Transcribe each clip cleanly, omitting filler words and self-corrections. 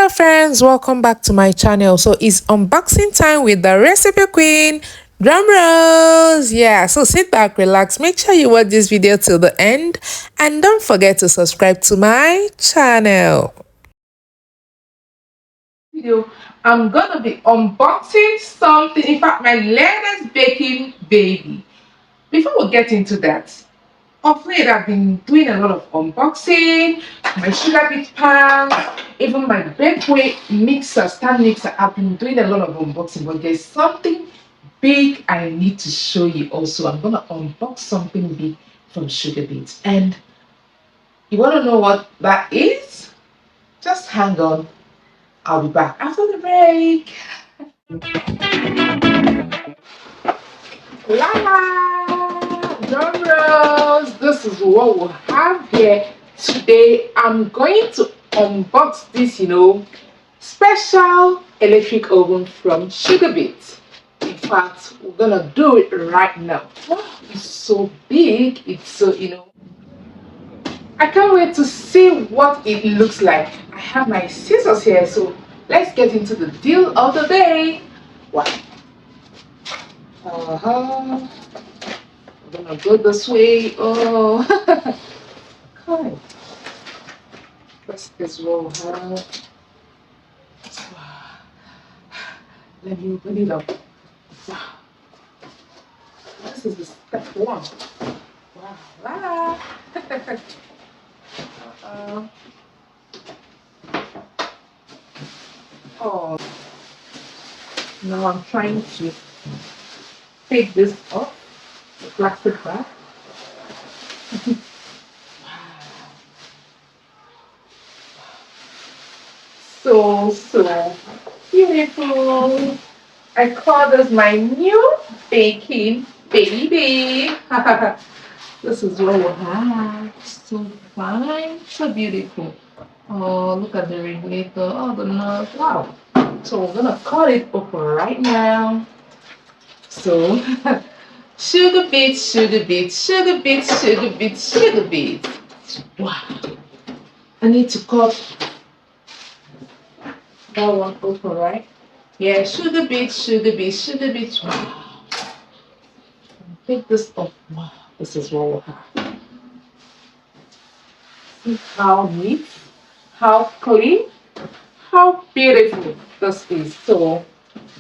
Hello friends, welcome back to my channel. So it's unboxing time with the recipe queen. Drum rolls. Yeah, so sit back, relax, make sure you watch this video till the end, and don't forget to subscribe to my channel. Video, I'm gonna be unboxing something, in fact my latest baking baby. Before we get into that, of late, I've been doing a lot of unboxing, my sugar beet pans, even my bakeway mixer, stand mixer. I've been doing a lot of unboxing, but there's something big I need to show you also. I'm gonna unbox something big from sugar beets, and you wanna know what that is? Just hang on. I'll be back after the break. La la! Drum rolls! This is what we have here today. I'm going to unbox this, special electric oven from Sugar Beet. In fact, we're gonna do it right now. Wow, it's so big. It's so, I can't wait to see what it looks like. I have my scissors here, so let's get into the deal of the day. Wow. I'm gonna go this way. Oh, okay. This is what we have. Wow. Let me open it up. Wow. This is the step one. Wow. Voila. Oh, now I'm trying to take this off the plastic bag. So beautiful. I call this my new baking baby. This is what we have. So fine, so beautiful. Oh, look at the regulator. Oh, the nut. Wow. So we're gonna cut it open right now. So sugar beets, sugar beets, sugar beets, sugar beets, sugar beets. Wow. I need to cut that one open, right? Yeah, sugar beets, sugar beets, sugar beets. Wow. Pick this up. Wow, this is what we have. See how neat, how clean, how beautiful this is. So,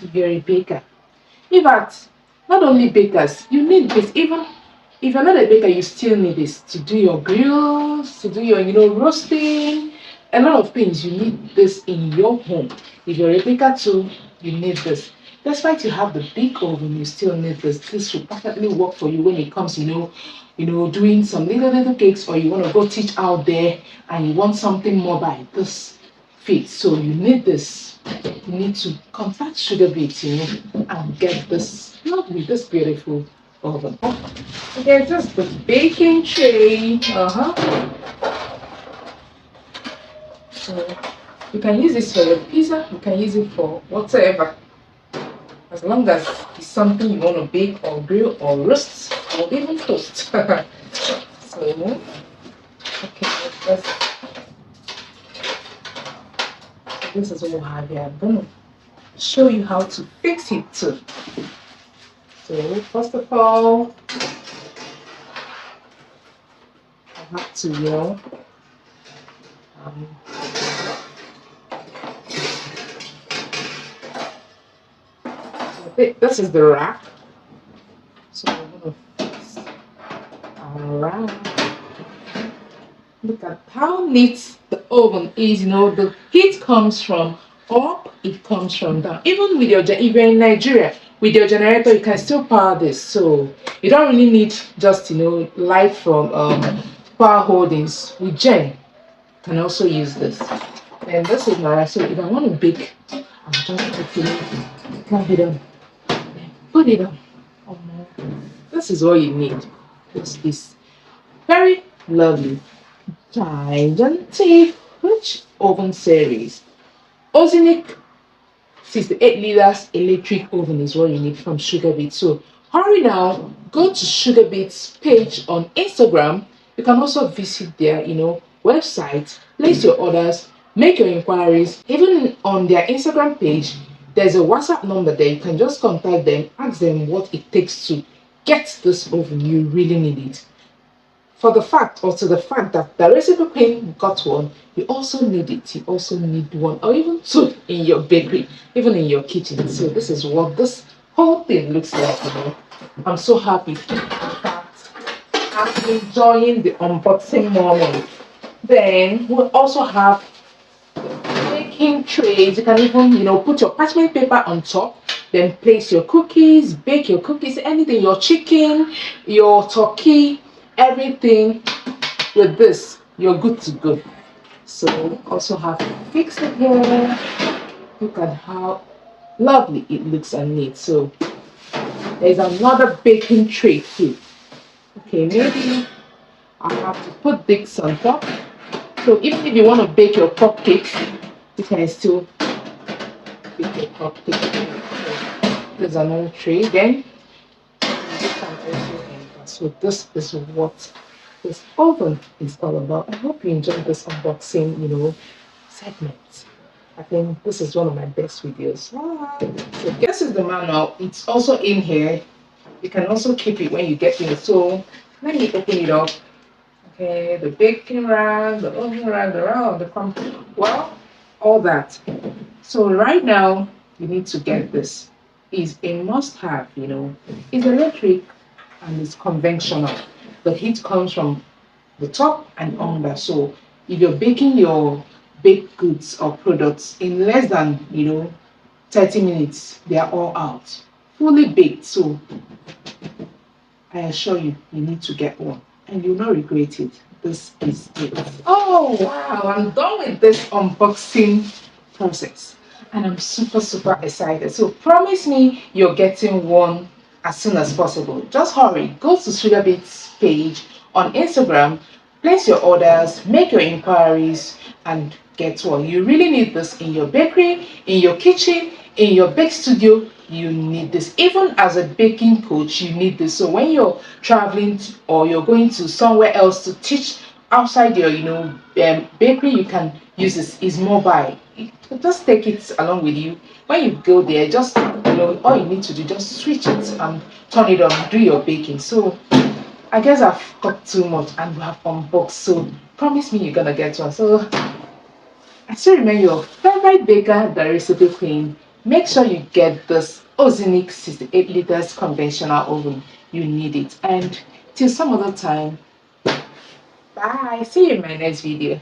if you're a baker, in fact, not only bakers, you need this. Even if you're not a baker, you still need this to do your grills, to do your, roasting. A lot of things you need this in your home. If you're a baker too, you need this. Despite you have the big oven, you still need this. This will perfectly work for you when it comes, doing some little cakes, or you want to go teach out there and you want something more by this fit. So you need this. You need to contact Sugar Beet, and get this lovely, this beautiful oven. Okay, just the baking tray. So you can use this for your pizza, you can use it for whatever. As long as it's something you want to bake or grill or roast or even toast. So, okay, this is what we have here. I'm going to show you how to fix it too. So, first of all, I have to, this is the rack. So I'm gonna fix around. Look at how neat the oven is. The heat comes from up, it comes from down. Even with if you're in Nigeria, with your generator, you can still power this. So you don't really need just light from power holdings. With Gen, you can also use this. And this is my, so if I want to bake, I'm just plug it on. Put it on. This is all you need. This is very lovely, gigantic, rich oven series. Ozenic 68 liters electric oven is what you need from Sugar Beet. So hurry now, go to Sugar Beet's page on Instagram. You can also visit their, website, place your orders, Make your inquiries. Even on their Instagram page, there's a WhatsApp number there. You can just contact them, ask them what it takes to get this oven. You really need it. For the fact, or to the fact that the recipe queen got one, you also need it. You also need one or even two in your bakery, even in your kitchen. So this is what this whole thing looks like. I'm so happy. In fact, I'm enjoying the unboxing moment. Then we also have baking trays. You can even, put your parchment paper on top, then place your cookies, bake your cookies, anything, your chicken, your turkey, everything. With this, you're good to go. So also have to fix it here. Look at how lovely it looks and neat. So there's another baking tray too. Okay, maybe I have to put this on top. So even if you want to bake your cupcakes, you can still bake your cupcake. There's another tray. Then you can also enter. So this is what this oven is all about. I hope you enjoyed this unboxing, segment. I think this is one of my best videos. So this is the manual. It's also in here. You can also keep it when you get in. So let me open it up. Okay, the baking rag, the oven rag, the round, the company. Well, all that. So right now, you need to get this. Is a must-have, It's electric and it's conventional. The heat comes from the top and under. So if you're baking your baked goods or products in less than 30 minutes, they are all out. Fully baked. So I assure you, you need to get one and you'll not regret it. This is it. Oh wow, I'm done with this unboxing process and I'm super, super excited. So promise me you're getting one as soon as possible. Just hurry, go to Sugarbait's page on Instagram, place your orders, make your inquiries, and get one. You really need this in your bakery, in your kitchen, in your bake studio. You need this. Even as a baking coach, you need this. So when you're traveling or you're going to somewhere else to teach outside your bakery, you can use this. It's mobile. Just take it along with you. When you go there, just all you need to do, just switch it and turn it on, do your baking. So I guess I've got too much and we have unboxed. So promise me you're gonna get one. So I still remain your favorite baker, the recipe queen. Make sure you get this Ozenic 68 liters conventional oven. You need it. And till some other time, bye. See you in my next video.